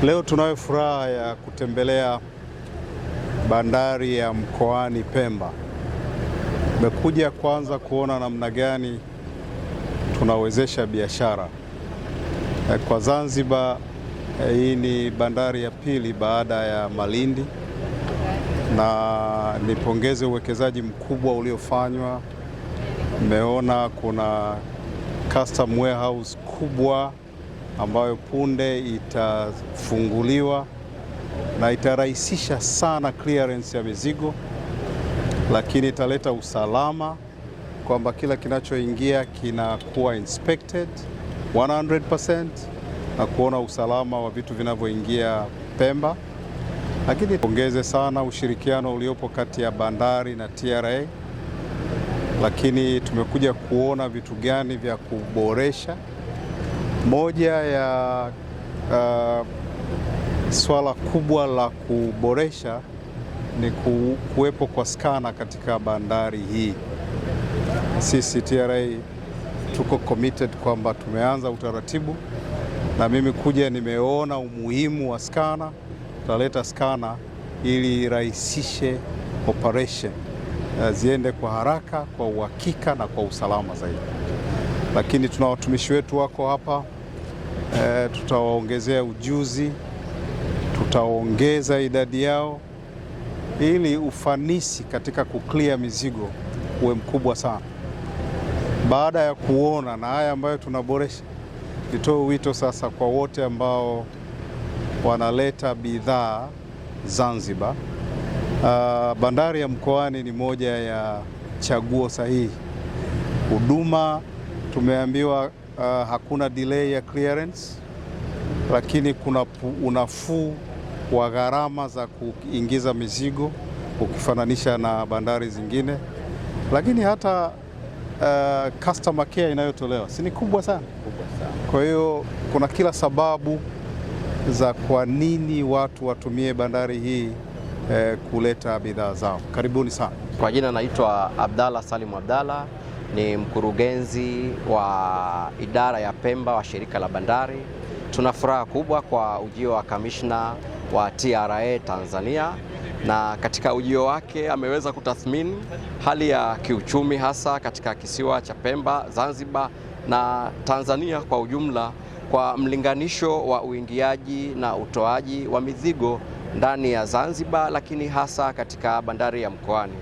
Leo tunayo furaha ya kutembelea bandari ya mkoani Pemba. Tumekuja kwanza kuona namna gani tunawezesha biashara kwa Zanzibar. Hii ni bandari ya pili baada ya Malindi, na nipongeze uwekezaji mkubwa uliofanywa. Nimeona kuna custom warehouse kubwa ambayo punde itafunguliwa na itarahisisha sana clearance ya mizigo, lakini italeta usalama kwamba kila kinachoingia kinakuwa inspected 100% na kuona usalama wa vitu vinavyoingia Pemba. Lakini pongeze sana ushirikiano uliopo kati ya bandari na TRA, lakini tumekuja kuona vitu gani vya kuboresha. Moja ya swala kubwa la kuboresha ni kuwepo kwa skana katika bandari hii. Sisi TRA tuko committed kwamba tumeanza utaratibu, na mimi kuja nimeona umuhimu wa skana. Tutaleta skana ili irahisishe operation, ziende kwa haraka, kwa uhakika na kwa usalama zaidi. Lakini tuna watumishi wetu wako hapa, tutawaongezea ujuzi, tutaongeza idadi yao ili ufanisi katika kuclear mizigo uwe mkubwa sana. Baada ya kuona na haya ambayo tunaboresha, nitoe wito sasa kwa wote ambao wanaleta bidhaa Zanzibar. Bandari ya Mkoani ni moja ya chaguo sahihi. Huduma tumeambiwa hakuna delay ya clearance, lakini kuna unafuu wa gharama za kuingiza mizigo ukifananisha na bandari zingine, lakini hata customer care inayotolewa si ni kubwa sana. Kwa hiyo kuna kila sababu za kwa nini watu watumie bandari hii kuleta bidhaa zao. Karibuni sana. Kwa jina naitwa Abdalla Salim Abdalla, ni mkurugenzi wa idara ya Pemba wa shirika la bandari. Tuna furaha kubwa kwa ujio wa kamishna wa TRA Tanzania, na katika ujio wake ameweza kutathmini hali ya kiuchumi hasa katika kisiwa cha Pemba, Zanzibar na Tanzania kwa ujumla, kwa mlinganisho wa uingiaji na utoaji wa mizigo ndani ya Zanzibar, lakini hasa katika bandari ya Mkoani.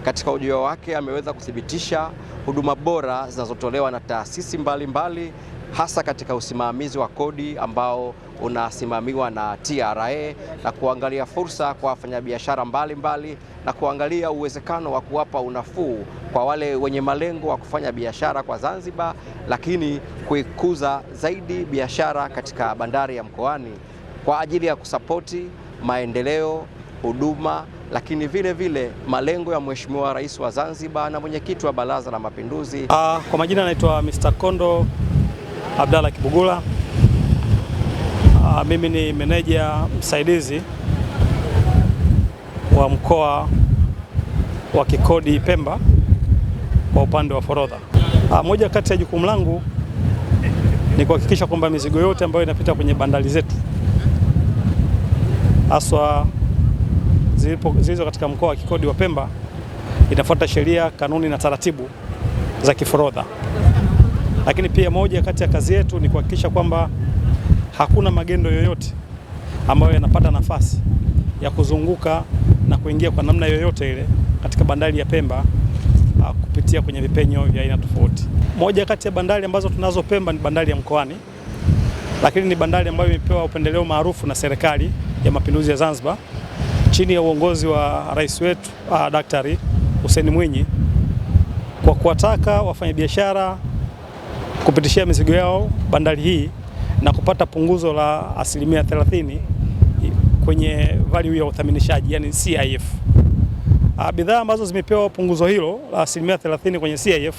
Katika ujio wake ameweza kuthibitisha huduma bora zinazotolewa na taasisi mbalimbali, hasa katika usimamizi wa kodi ambao unasimamiwa na TRA, na kuangalia fursa kwa wafanyabiashara mbalimbali na kuangalia uwezekano wa kuwapa unafuu kwa wale wenye malengo wa kufanya biashara kwa Zanzibar, lakini kuikuza zaidi biashara katika bandari ya Mkoani kwa ajili ya kusapoti maendeleo, huduma, lakini vile vile malengo ya Mheshimiwa Rais wa Zanzibar na mwenyekiti wa Baraza la Mapinduzi. Kwa majina naitwa Mr. Kondo Abdalla Kibugula. Mimi ni meneja msaidizi wa mkoa wa kikodi Pemba kwa upande wa forodha. Moja kati ya jukumu langu ni kuhakikisha kwamba mizigo yote ambayo inapita kwenye bandari zetu, haswa zilizo katika mkoa wa kikodi wa Pemba, inafuata sheria, kanuni na taratibu za kiforodha. Lakini pia moja kati ya kazi yetu ni kuhakikisha kwamba hakuna magendo yoyote ambayo yanapata nafasi ya kuzunguka na kuingia kwa namna yoyote ile katika bandari ya Pemba kupitia kwenye vipenyo vya aina tofauti. Moja kati ya bandari ambazo tunazo Pemba ni bandari ya Mkoani, lakini ni bandari ambayo imepewa upendeleo maarufu na Serikali ya Mapinduzi ya Zanzibar chini ya uongozi wa rais wetu Daktari Hussein Mwinyi, kwa kuwataka wafanyabiashara kupitishia mizigo yao bandari hii na kupata punguzo la 30% kwenye value ya uthaminishaji, yani CIF. Bidhaa ambazo zimepewa punguzo hilo la 30% kwenye CIF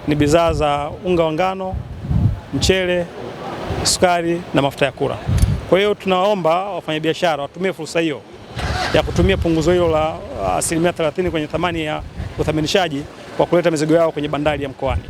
ni bidhaa za unga wa ngano, mchele, sukari na mafuta ya kula. Kwa hiyo tunaomba wafanyabiashara watumie fursa hiyo ya kutumia punguzo hilo la 30% kwenye thamani ya uthaminishaji kwa kuleta mizigo yao kwenye bandari ya Mkoani.